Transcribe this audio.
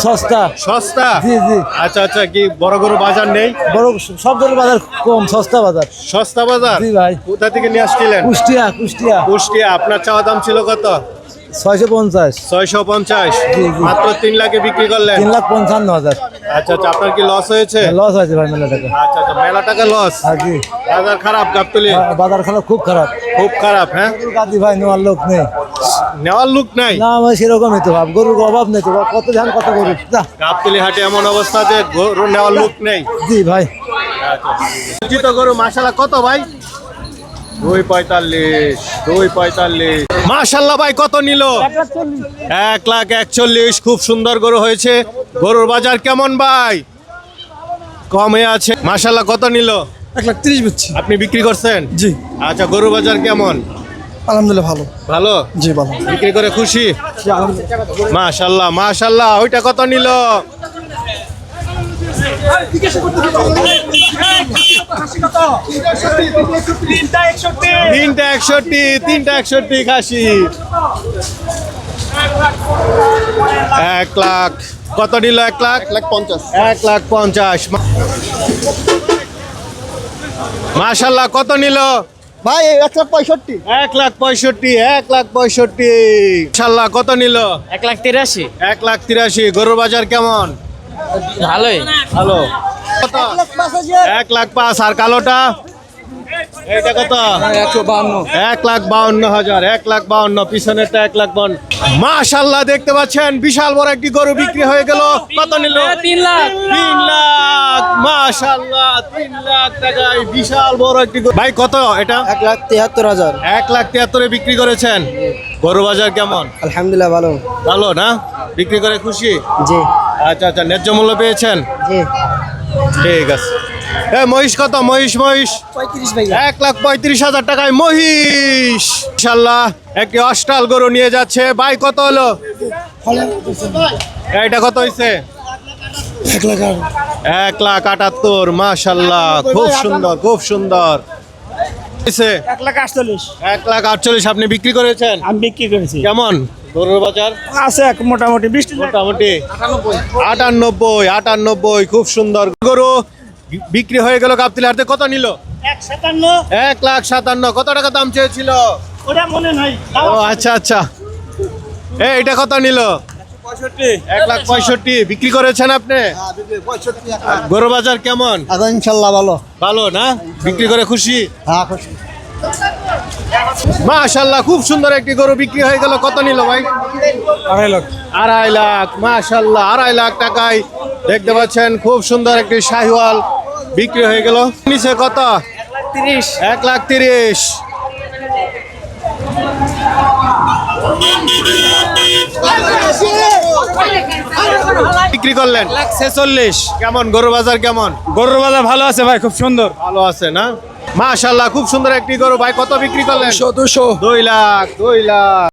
সস্তা। সস্তা? জি জি। আচ্ছা আচ্ছা, কি বড় গরু বাজার নেই? বড় সব ধরনের বাজার কম, সস্তা বাজার। সস্তা বাজার? জি ভাই। কোথা থেকে নিয়ে আসছিলেন? কুষ্টিয়া কুষ্টিয়া। কুষ্টিয়া। আপনার চাওয়া দাম ছিল কত? 650। 650। জি, জি। মাত্র 3 লাখে বিক্রি করলেন? 3,55,000। আচ্ছা আচ্ছা, আপনার কি লস হয়েছে? লস হয়েছে ভাই মেলা টাকা। আচ্ছা আচ্ছা, মেলা টাকা লস। হ্যাঁ জি। বাজার খারাপ গাবতলী? বাজার খারাপ, খুব খারাপ। খুব খারাপ। হ্যাঁ, গাদি ভাই নেওয়ার লোক নেই। নেওয়ার লোক নাই? না আমার সেরকমই তো ভাব, গরুর অভাব নেই তো, কত ধান কত গরু। গাবতলী হাটে এমন অবস্থা যে গরু নেওয়ার লোক নেই। জি ভাই। উচিত গরু মাশাআল্লাহ কত ভাই? 245। 245 মাশাআল্লাহ। ভাই কত নিল? 1,41,000। খুব সুন্দর গরু হয়েছে। গরুর বাজার কেমন ভাই? কমে আছে মাশাআল্লাহ। কত নিল? 1,30,000 বেচছি। আপনি বিক্রি করছেন? জি। আচ্ছা, গরুর বাজার কেমন? আলহামদুলিল্লাহ ভালো। ভালো? জি ভালো। বিক্রি করে খুশি? মাশাআল্লাহ মাশাআল্লাহ। ওইটা কত নিল? 3,61 খাসি। 1 লাখ। কত নিল? 1 লাখ? 1,50,000। মাশাআল্লাহ। কত নিল ভাই 1,65,000। 1,65,000। 1,65,000। মাশাআল্লাহ। কত নিল? 1,83,000। 1,83,000। গরুর বাজার কেমন? ভালোই। ভালো। কত? 1,05,000। আর কালোটা? এটা কত? 152। 1,52,000। 1,52,000। পিছনেরটা 1,52,000। মাশাআল্লাহ, দেখতে পাচ্ছেন বিশাল বড় একটি গরু বিক্রি হয়ে গেল। কত নিল? 3 লাখ। 3 লাখ। মাশাআল্লাহ, 3 লাখ টাকায় বিশাল বড় একটি গরু। ভাই কত এটা? 1,73,000। 1,73,000 বিক্রি করেছেন। গরু বাজার কেমন? আলহামদুলিল্লাহ ভালো। ভালো না? বিক্রি করে খুশি? জি আচ্ছা আচ্ছা, ন্যায্য মূল্য পেয়েছেন? জি। ঠিক আছে। মহিষ কত? মহিষ 35 ভাই। 1,35,000 টাকায় মহিষ। ইনশাল্লাহ একটি অস্টাল গরু নিয়ে যাচ্ছে। ভাই কত হলো? এটা কত হয়েছে? 1,78,000। মাশাল্লাহ, খুব সুন্দর খুব সুন্দর। 1,48,000 1,48,000 আপনি বিক্রি করেছেন? আমি বিক্রি করেছি। কেমন গরুর বাজার? আছে মোটামুটি 20 মোটামুটি 98। খুব সুন্দর গরু বিক্রি হয়ে গেল গাবতলী হাটে। কত নিল? 1,57,000। 1,57,000। কত টাকা দাম চেয়েছিল? ওটা মনে নাই। ও আচ্ছা আচ্ছা। এটা কত নিল? 1,65,000 বিক্রি করেছেন আপনি? গরু বাজার কেমন? ইনশাল্লাহ ভালো। ভালো না? বিক্রি করে খুশি? হ্যাঁ খুশি। মাশাআল্লাহ, খুব সুন্দর একটি গরু বিক্রি হয়ে গেল। কত নিল ভাই? 2.5 লাখ। 2.5 লাখ। মাশাআল্লাহ, 2.5 লাখ টাকায় দেখতে পাচ্ছেন খুব সুন্দর একটি শাহিওয়াল বিক্রি হয়ে গেল। নিচে কত? 1,30,000। 1,30,000। বিক্রি করলেন 1,46,000। কেমন গরুর বাজার কেমন? গরুর বাজার ভালো আছে ভাই, খুব সুন্দর। ভালো আছে না? মাশাআল্লাহ, খুব সুন্দর একটি গরু। ভাই কত বিক্রি করলেন? 200। 2 লাখ। 2 লাখ।